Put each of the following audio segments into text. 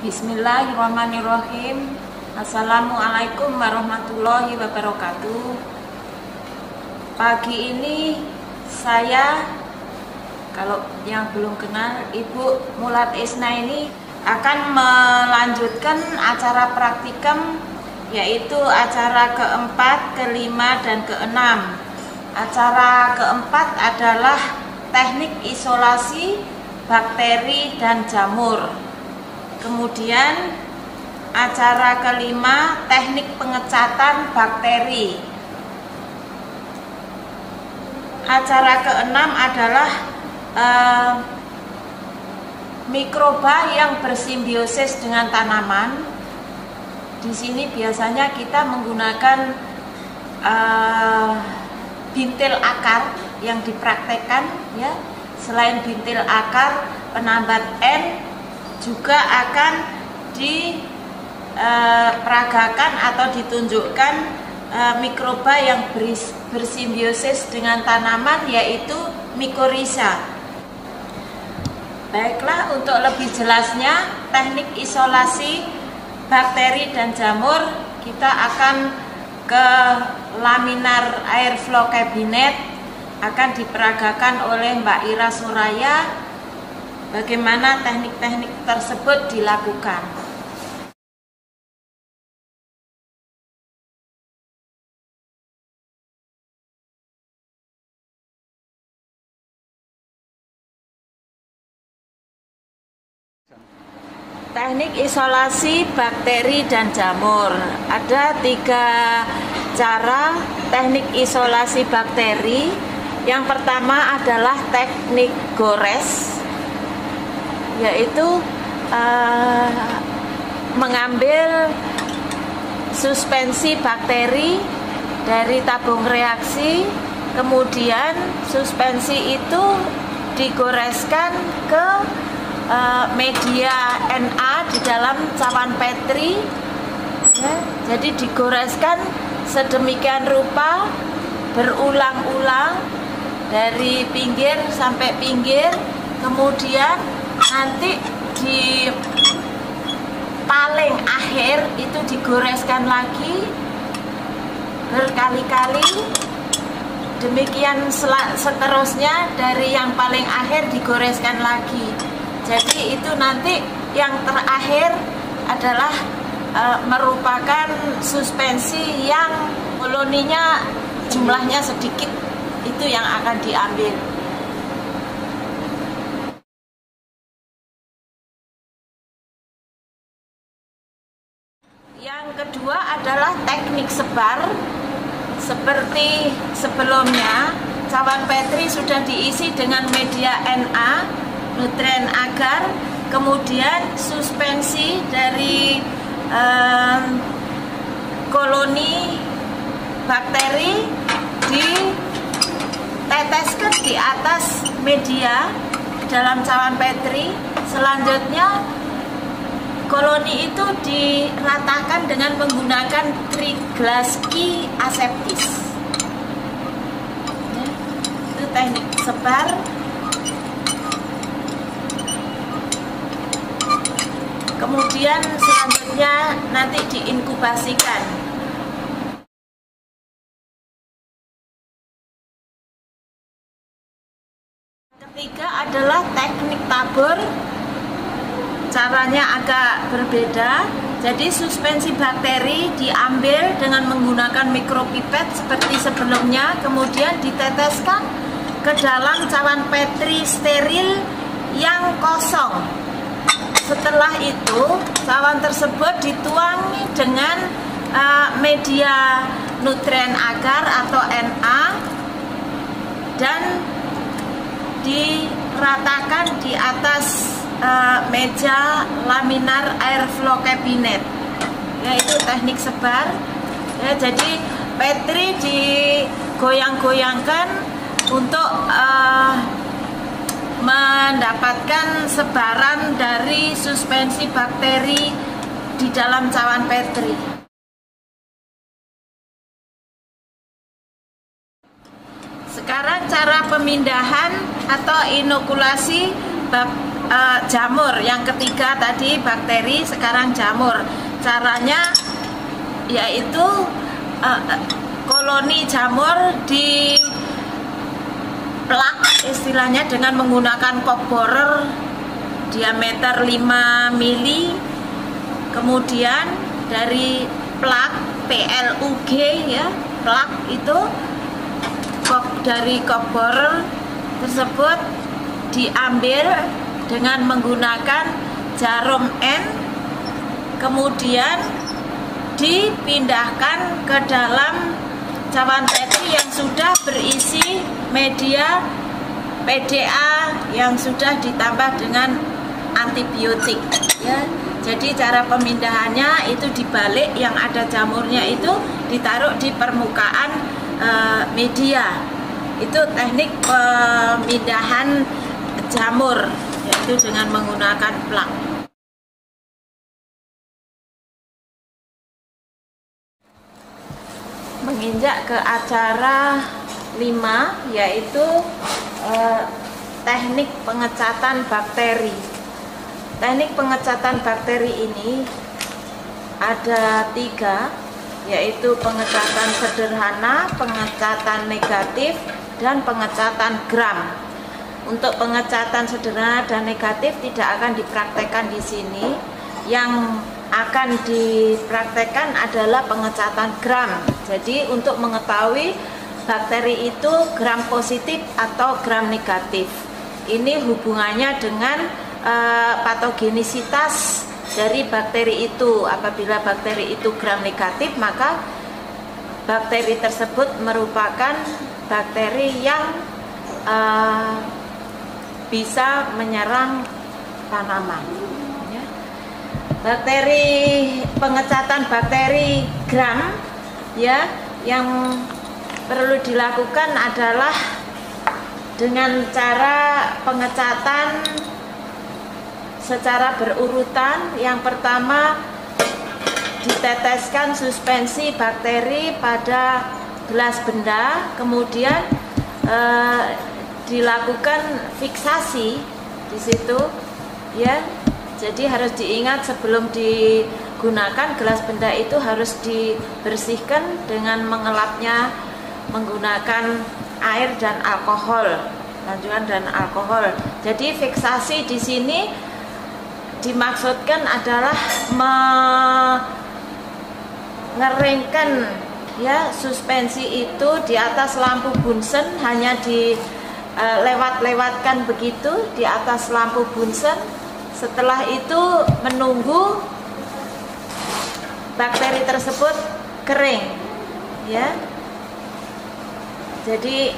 Bismillahirrahmanirrahim. Assalamualaikum warahmatullahi wabarakatuh. Pagi ini saya, kalau yang belum kenal, Ibu Mulat Isna ini akan melanjutkan acara praktikum, yaitu acara keempat, kelima, dan keenam. Acara keempat adalah teknik isolasi bakteri dan jamur. Kemudian acara kelima, teknik pengecatan bakteri. Acara keenam adalah mikroba yang bersimbiosis dengan tanaman. Di sini biasanya kita menggunakan bintil akar yang dipraktekkan, ya. Selain bintil akar, penambat N juga akan diperagakan atau ditunjukkan mikroba yang bersimbiosis dengan tanaman, yaitu mycorrhiza. Baiklah, untuk lebih jelasnya teknik isolasi bakteri dan jamur, kita akan ke laminar airflow cabinet, akan diperagakan oleh Mbak Ira Suraya. Bagaimana teknik-teknik tersebut dilakukan? Teknik isolasi bakteri dan jamur. Ada 3 cara teknik isolasi bakteri. Yang pertama adalah teknik gores, yaitu mengambil suspensi bakteri dari tabung reaksi, kemudian suspensi itu digoreskan ke media Na di dalam cawan Petri, ya. Jadi digoreskan sedemikian rupa berulang-ulang dari pinggir sampai pinggir, kemudian nanti di paling akhir itu digoreskan lagi berkali-kali. Demikian seterusnya, dari yang paling akhir digoreskan lagi. Jadi itu nanti yang terakhir adalah merupakan suspensi yang koloninya jumlahnya sedikit, itu yang akan diambil. Yang kedua adalah teknik sebar. Seperti sebelumnya, cawan Petri sudah diisi dengan media Na, nutrien agar, kemudian suspensi dari koloni bakteri diteteskan di atas media dalam cawan Petri. Selanjutnya koloni itu diratakan dengan menggunakan Triglassky aseptis. Ya, itu teknik sebar. Kemudian selanjutnya nanti diinkubasikan. Ketiga adalah teknik tabur. Caranya agak berbeda. Jadi suspensi bakteri diambil dengan menggunakan mikropipet seperti sebelumnya, kemudian diteteskan ke dalam cawan Petri steril yang kosong. Setelah itu, cawan tersebut dituangi dengan media nutrien agar atau Na dan diratakan di atas meja laminar airflow cabinet, yaitu teknik sebar. Ya, jadi Petri digoyang-goyangkan untuk mendapatkan sebaran dari suspensi bakteri di dalam cawan Petri. Sekarang cara pemindahan atau inokulasi jamur. Yang ketiga tadi bakteri, sekarang jamur. Caranya yaitu koloni jamur di plak istilahnya dengan menggunakan cork borer diameter 5 mili. Kemudian dari plak PLUG ya, plak itu dari cork borer tersebut diambil dengan menggunakan jarum N, kemudian dipindahkan ke dalam cawan petri yang sudah berisi media PDA yang sudah ditambah dengan antibiotik ya. Jadi cara pemindahannya itu dibalik, yang ada jamurnya itu ditaruh di permukaan media. Itu teknik pemindahan jamur, yaitu dengan menggunakan plak. Menginjak ke acara 5, yaitu teknik pengecatan bakteri. Teknik pengecatan bakteri ini ada 3, yaitu pengecatan sederhana, pengecatan negatif, dan pengecatan gram. Untuk pengecatan sederhana dan negatif tidak akan dipraktekkan di sini. Yang akan dipraktekkan adalah pengecatan gram. Jadi untuk mengetahui bakteri itu gram positif atau gram negatif, ini hubungannya dengan patogenisitas dari bakteri itu. Apabila bakteri itu gram negatif, maka bakteri tersebut merupakan bakteri yang bisa menyerang tanaman. Bakteri, pengecatan bakteri gram ya, yang perlu dilakukan adalah dengan cara pengecatan secara berurutan. Yang pertama, diteteskan suspensi bakteri pada gelas benda, kemudian dilakukan fiksasi di situ ya. Jadi harus diingat, sebelum digunakan gelas benda itu harus dibersihkan dengan mengelapnya menggunakan air dan alkohol, lanjutan dan alkohol. Jadi fiksasi di sini dimaksudkan adalah mengeringkan ya suspensi itu di atas lampu Bunsen, hanya lewat-lewatkan begitu di atas lampu Bunsen. Setelah itu menunggu bakteri tersebut kering ya. Jadi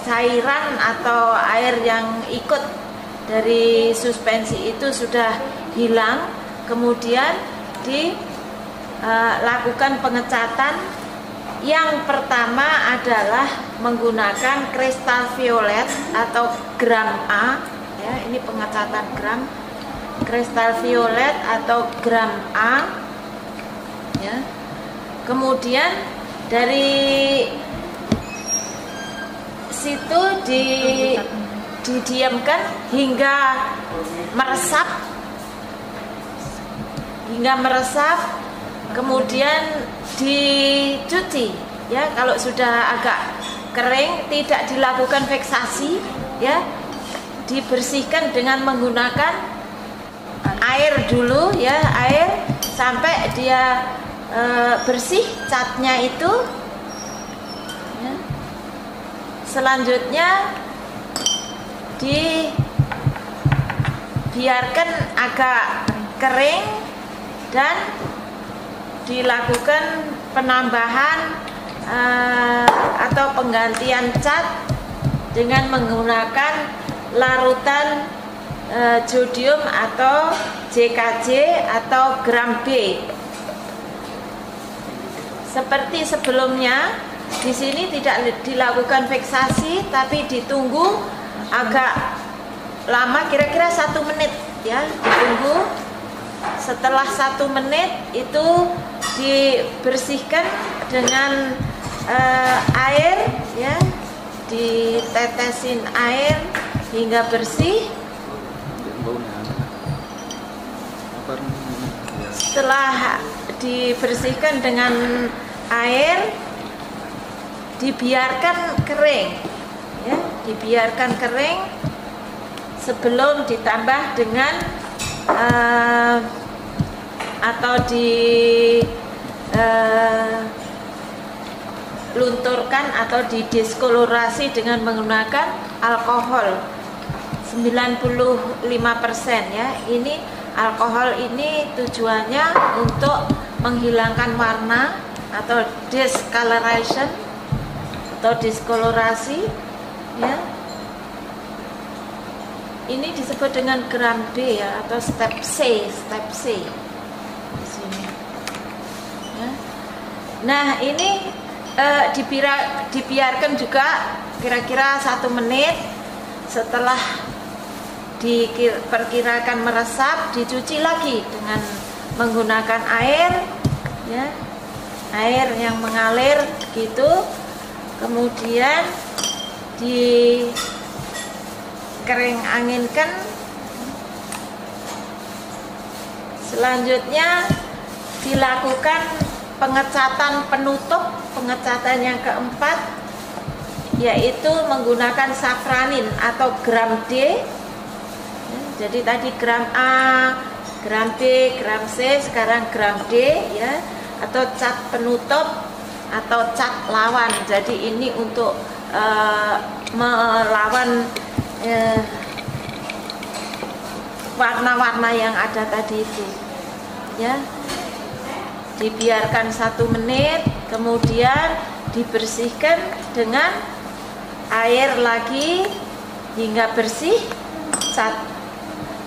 cairan atau air yang ikut dari suspensi itu sudah hilang. Kemudian dilakukan pengecatan. Yang pertama adalah menggunakan kristal violet atau gram A ya, ini pengecatan gram, kristal violet atau gram A ya. Kemudian dari situ didiamkan hingga meresap, kemudian dicuci ya. Kalau sudah agak kering, tidak dilakukan fiksasi ya, dibersihkan dengan menggunakan air dulu ya, air sampai dia bersih catnya itu ya. Selanjutnya dibiarkan agak kering dan dilakukan penambahan atau penggantian cat dengan menggunakan larutan jodium atau JKJ atau gram B. Seperti sebelumnya, di sini tidak dilakukan fiksasi, tapi ditunggu agak lama, kira-kira 1 menit ya, ditunggu. Setelah 1 menit itu dibersihkan dengan air ya, ditetesin air hingga bersih. Setelah dibersihkan dengan air, dibiarkan kering, ya, dibiarkan kering sebelum ditambah dengan atau lunturkan atau didiskolorasi dengan menggunakan alkohol 95% ya. Ini alkohol ini tujuannya untuk menghilangkan warna atau discoloration atau diskolorasi ya. Ini disebut dengan gram B ya, atau step C di sini ya. Nah ini dibiarkan juga kira-kira 1 menit. Setelah diperkirakan meresap, dicuci lagi dengan menggunakan air ya, air yang mengalir gitu. Kemudian dikering anginkan. Selanjutnya dilakukan pengecatan penutup, pengecatan yang keempat, yaitu menggunakan safranin atau gram D. Jadi tadi gram A, gram B, gram C, sekarang gram D ya, atau cat penutup atau cat lawan. Jadi ini untuk melawan warna-warna yang ada tadi itu ya. Dibiarkan 1 menit, kemudian dibersihkan dengan air lagi hingga bersih. Cat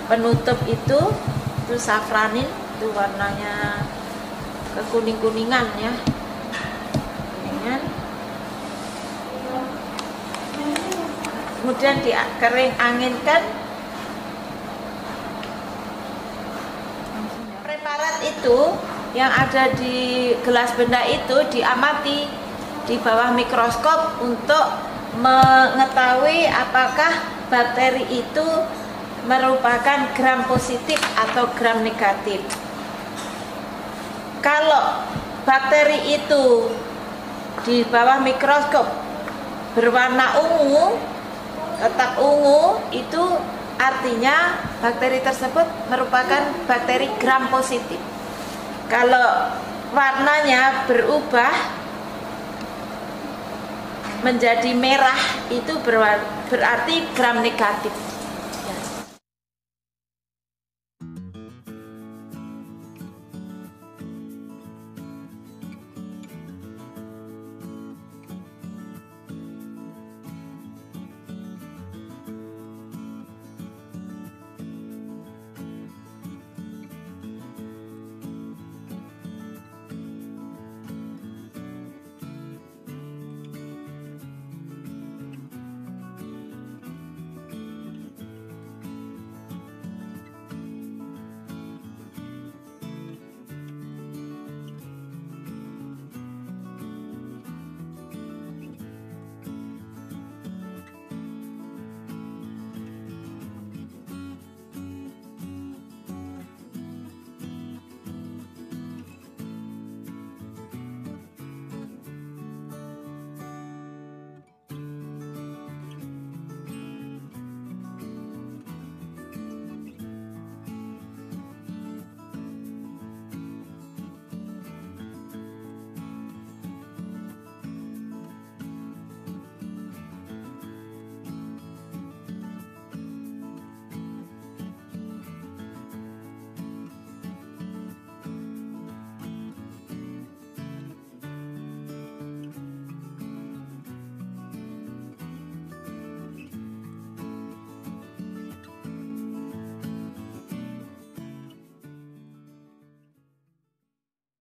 penutup itu safranin, itu warnanya kekuning-kuningan ya, kuningan. Kemudian dikering anginkan. Preparat itu yang ada di gelas benda itu diamati di bawah mikroskop untuk mengetahui apakah bakteri itu merupakan gram positif atau gram negatif. Kalau bakteri itu di bawah mikroskop berwarna ungu, tetap ungu, itu artinya bakteri tersebut merupakan bakteri gram positif. Kalau warnanya berubah menjadi merah, itu berarti gram negatif.